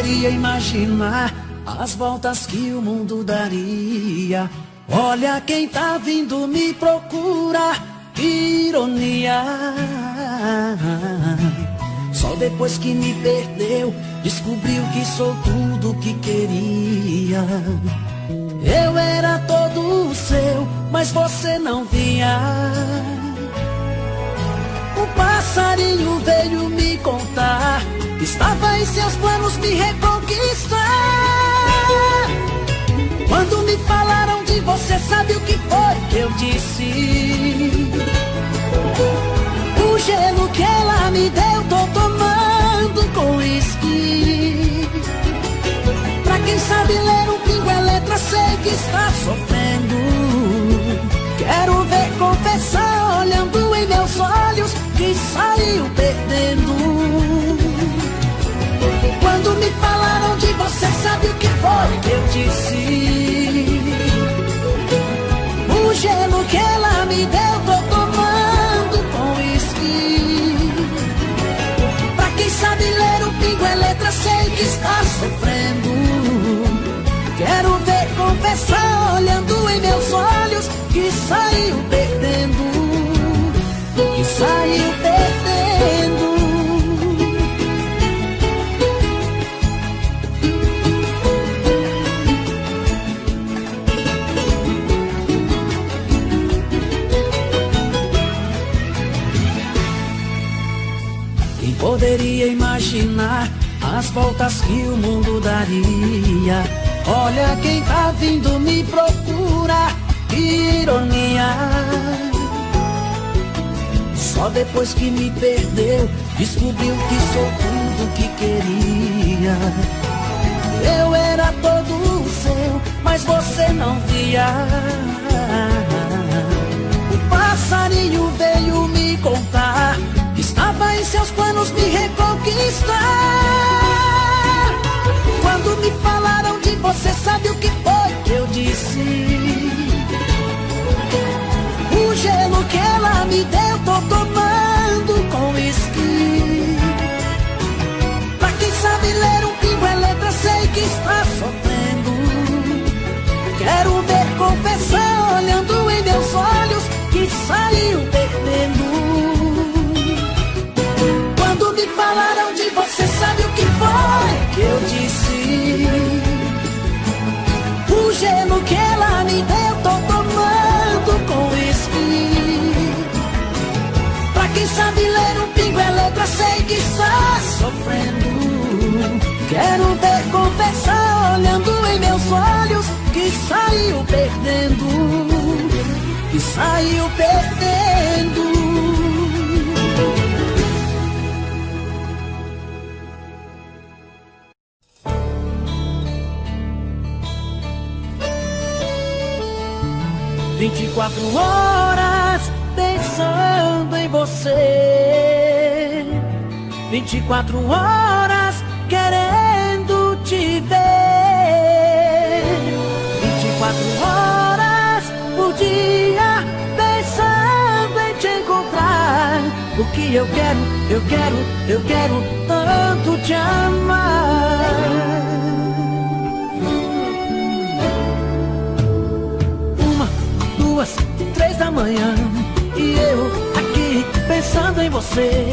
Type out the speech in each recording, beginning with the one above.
poderia imaginar as voltas que o mundo daria? Olha quem tá vindo me procurar, que ironia. Só depois que me perdeu, descobriu que sou tudo o que queria. Eu era todo seu, mas você não via. Um passarinho veio me contar que estava em seus planos me reconquistar. Quando me falaram de você, sabe o que foi que eu disse? O gelo que ela me deu, tô tomando com uísque. Pra quem sabe ler um pingo é letra, sei que está sofrendo. Quero ver confessar, olhando em meus olhos, que saiu perdendo. Quando me falaram de você, sabe o que foi que eu disse? O gelo que ela me deu, tô tomando com uísque. Pra quem sabe ler o pingo é letra, sei que está sofrendo. Quero ver confessar, olhando em meus olhos, que saiu perdendo. Que saiu perdendo. Quem poderia imaginar as voltas que o mundo daria? Olha quem tá vindo me procurar, que ironia. Só depois que me perdeu, descobriu que sou tudo que queria. Eu era todo seu, mas você não via. O passarinho veio me contar que estava em seus planos me reconquistar. Quando me falaram de você, sabe o que foi que eu disse? O gelo que ela me deu, tô tomando com uísque. Pra quem sabe ler um pingo é letra, sei que está sofrendo. Quero ver confessar, olhando em meus olhos, que saiu perdendo. Quando me falaram de você, sabe o que foi que eu disse? O gelo que ela me deu, tô tomando com uísque. Pra quem sabe ler um pingo é letra, sei que está sofrendo. Quero ver confessar, olhando em meus olhos, que saiu perdendo. Que saiu perdendo. 24 horas pensando em você, 24 horas querendo te ver, 24 horas por dia pensando em te encontrar. O que eu quero tanto te amar. 1, 2, 3 da manhã e eu aqui pensando em você.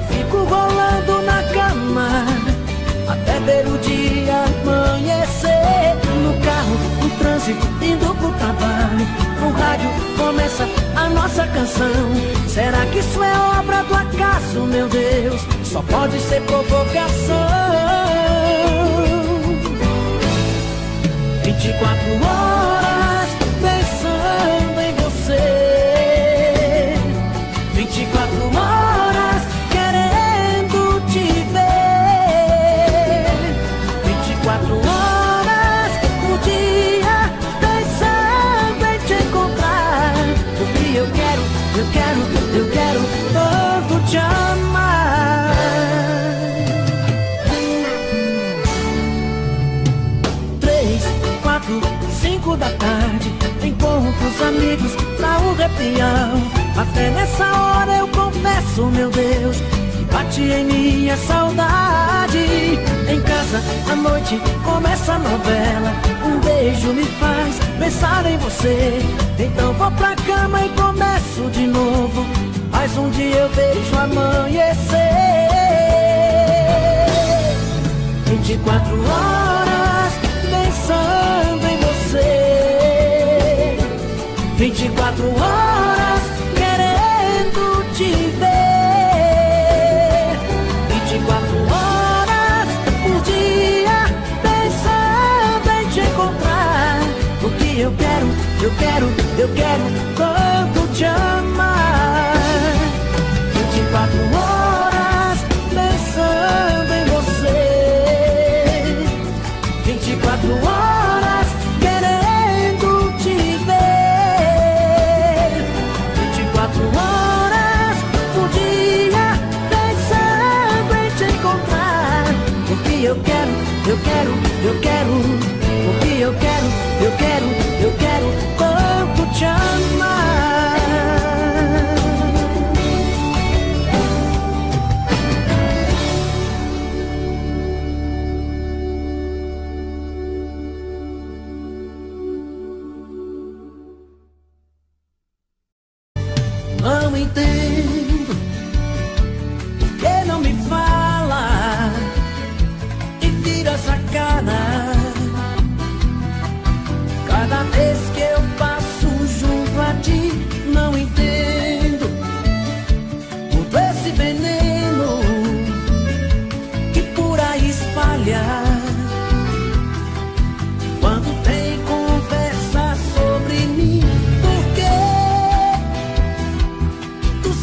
Fico rolando na cama até ver o dia amanhecer. No carro, no trânsito, indo pro trabalho, no rádio começa a nossa canção. Será que isso é obra do acaso, meu Deus? Só pode ser provocação. 24 horas pensando em você, 24 horas querendo te ver, 24 horas por dia pensando em te encontrar. Porque eu quero tanto te amar. 3, 4, 5 da tarde, encontro os amigos pra um repião. Até nessa hora eu confesso, meu Deus, bate em minha saudade. Em casa, à noite, começa a novela. Um beijo me faz pensar em você. Então vou pra cama e começo de novo. Mas um dia eu vejo amanhecer. 24 horas pensando em você. 24 horas querendo te ver. 24 horas por dia pensando em te encontrar. Porque eu quero tanto te amar. 24 horas pensando em você. 24 horas querendo te ver. 24 horas por dia pensando em te encontrar. Porque eu quero, porque eu quero tanto te amar. Não entendo por que não me fala e vira essa cara. Cada vez que eu passo junto a ti, não entendo todo esse veneno que por aí espalha. Quando tem conversa sobre mim, por que tu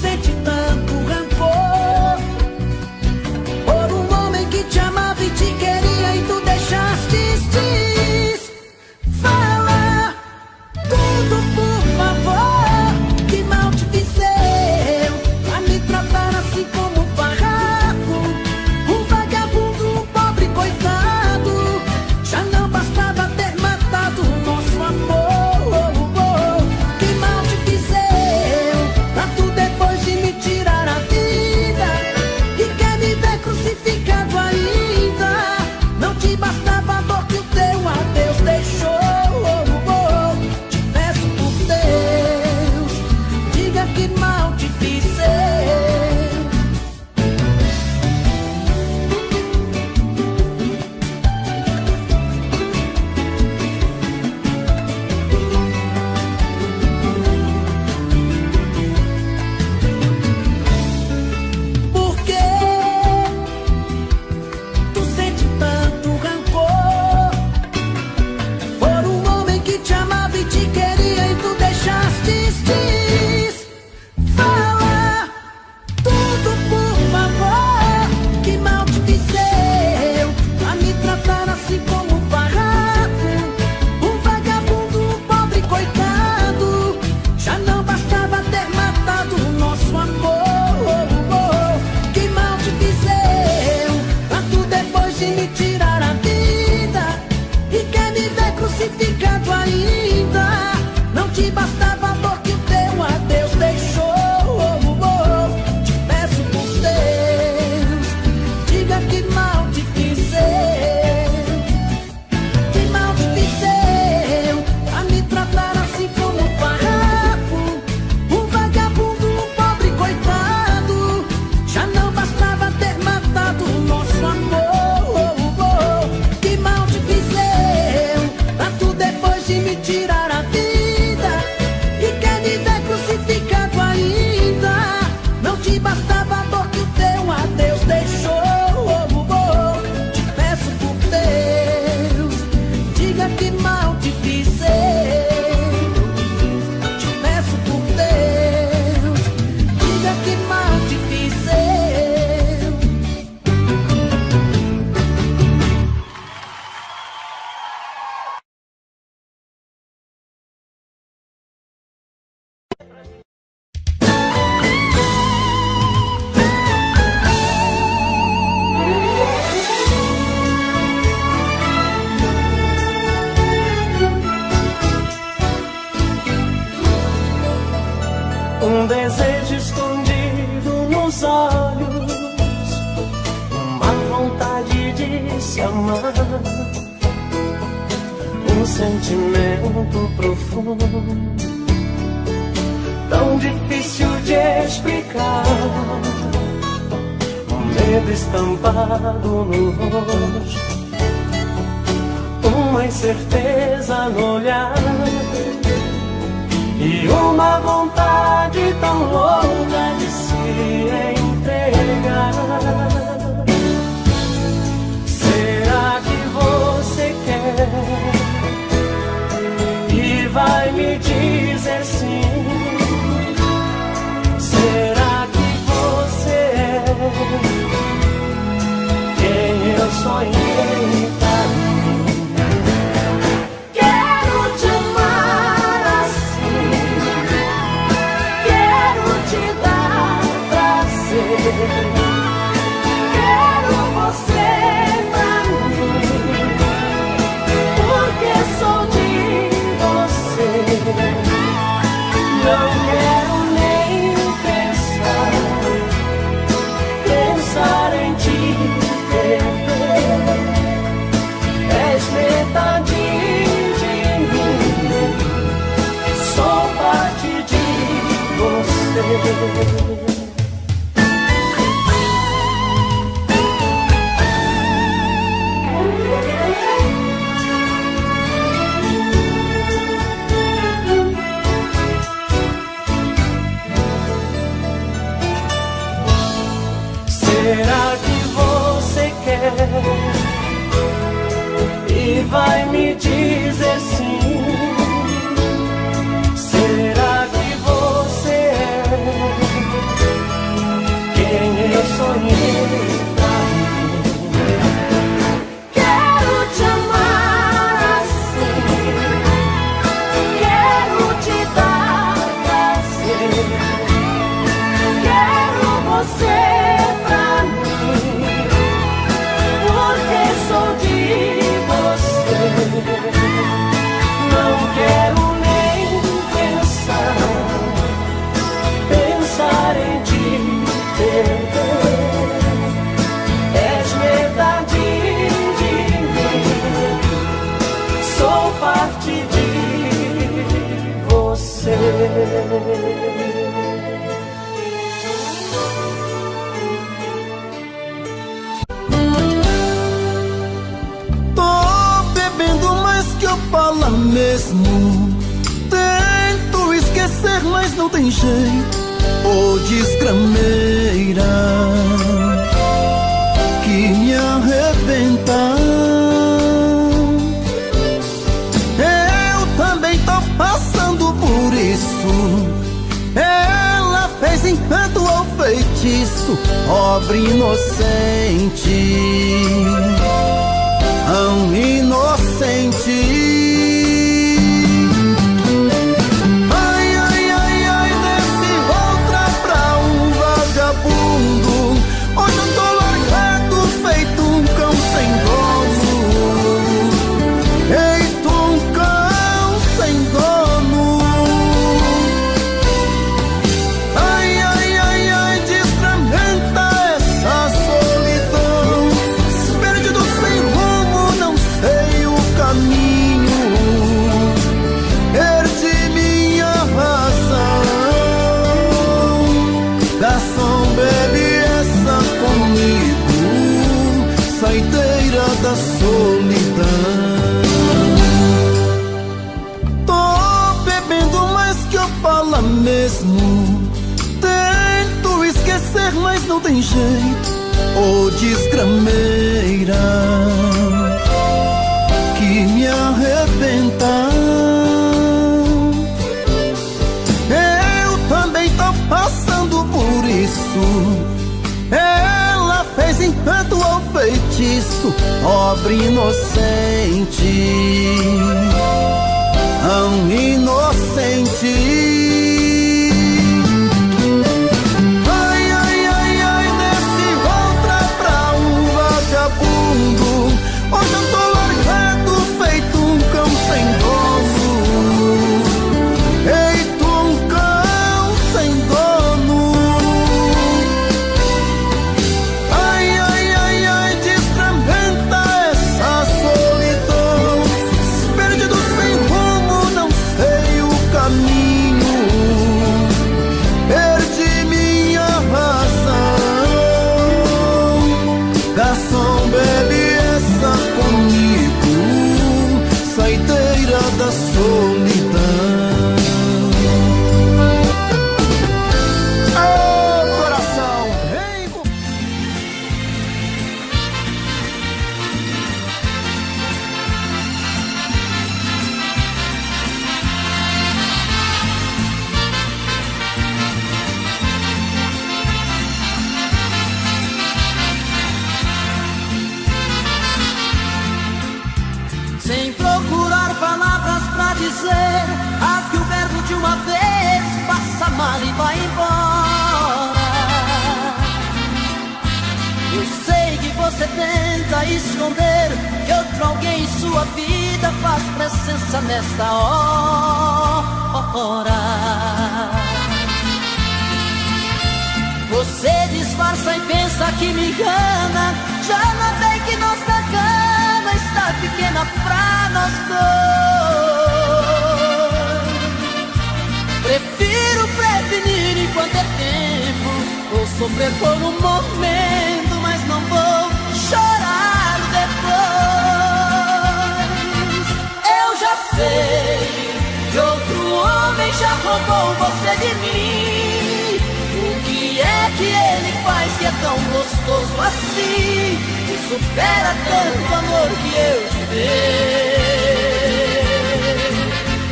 se amar, um sentimento profundo, tão difícil de explicar, um medo estampado no rosto, uma incerteza no olhar e uma vontade tão louca de se entregar. Será que você quer e vai me dizer sim? Será que você é quem eu sonhei pra mim? Quero te amar assim, quero te dar prazer, quero você pra mim, porque sou de você. Não quero nem pensar em te perder. És metade de mim, sou parte de você. Será que você quer e vai me dizer sim? Será que você é quem eu sonhei pra mim? Quero te amar assim, quero te dar prazer, quero você pra mim, porque sou de você. Não quero nem pensar em te perder. És metade de mim, sou parte de você. Fala mesmo, tento esquecer, mas não tem jeito. Ô desgrameira que me arrebenta. Eu também tô passando por isso. Ela fez encanto ou feitiço, pobre inocente, tão inocente. Hoje eu tô largado, feito um cão sem dono. Feito um cão sem dono. Ai, ai, ai, ai, desgramenta essa solidão. Perdido sem rumo, não sei o caminho. Perdi minha razão. Garçom, bebe comigo, saideira da solidão. Tô bebendo mais que eu falo mesmo. Tento esquecer, mas não tem jeito. Ô desgrameira que me arrebenta. Eu também tô passando por isso. Ela fez encanto ou feitiço, pobre inocente, tão inocente. Ai, ai, ai, ai, desce outra pra um vagabundo. Hoje eu tô largado, feito um cão sem dono. Feito um cão sem dono. Ai, ai, ai, ai, desgramenta solidão. Oh, coração, vem com... Sem procurar palavras pra dizer, rasgue o verbo de uma vez, passa mal e vai embora. Eu sei que você tenta esconder que outro alguém em sua vida faz presença nesta hora. Você disfarça e pensa que me engana, já notei que nossa cama está pequena pra nós dois. Prefiro prevenir enquanto é tempo, vou sofrer por um momento, mas não vou chorar depois. Eu já sei que outro homem já roubou você de mim. O que é que ele faz que é tão gostoso assim, que supera tanto amor que eu te dei?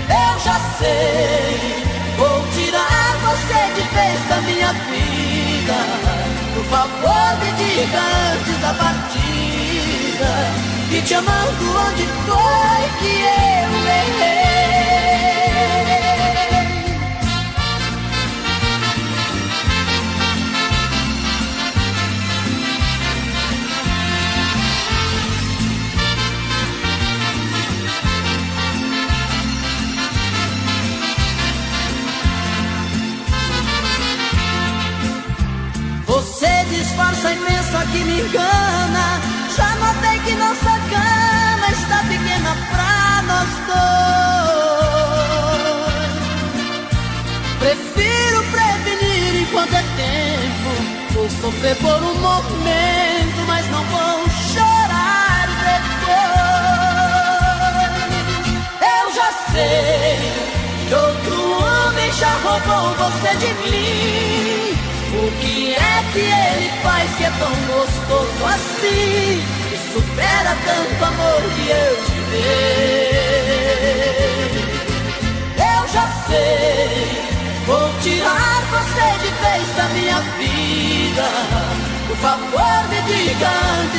Eu já sei, vou tirar você de vez da minha vida. Por favor, me diga antes da partida, que te amando onde foi que eu errei. Você disfarça e pensa que me engana, já notei que nossa cama está pequena pra nós dois. Prefiro prevenir enquanto é tempo, vou sofrer por um momento, mas não vou chorar depois. Eu já sei que outro homem já roubou você de mim. O que é que ele faz que é tão gostoso assim, que supera tanto amor que eu te dei? Eu já sei, vou tirar você de vez da minha vida. Por favor, me diga antes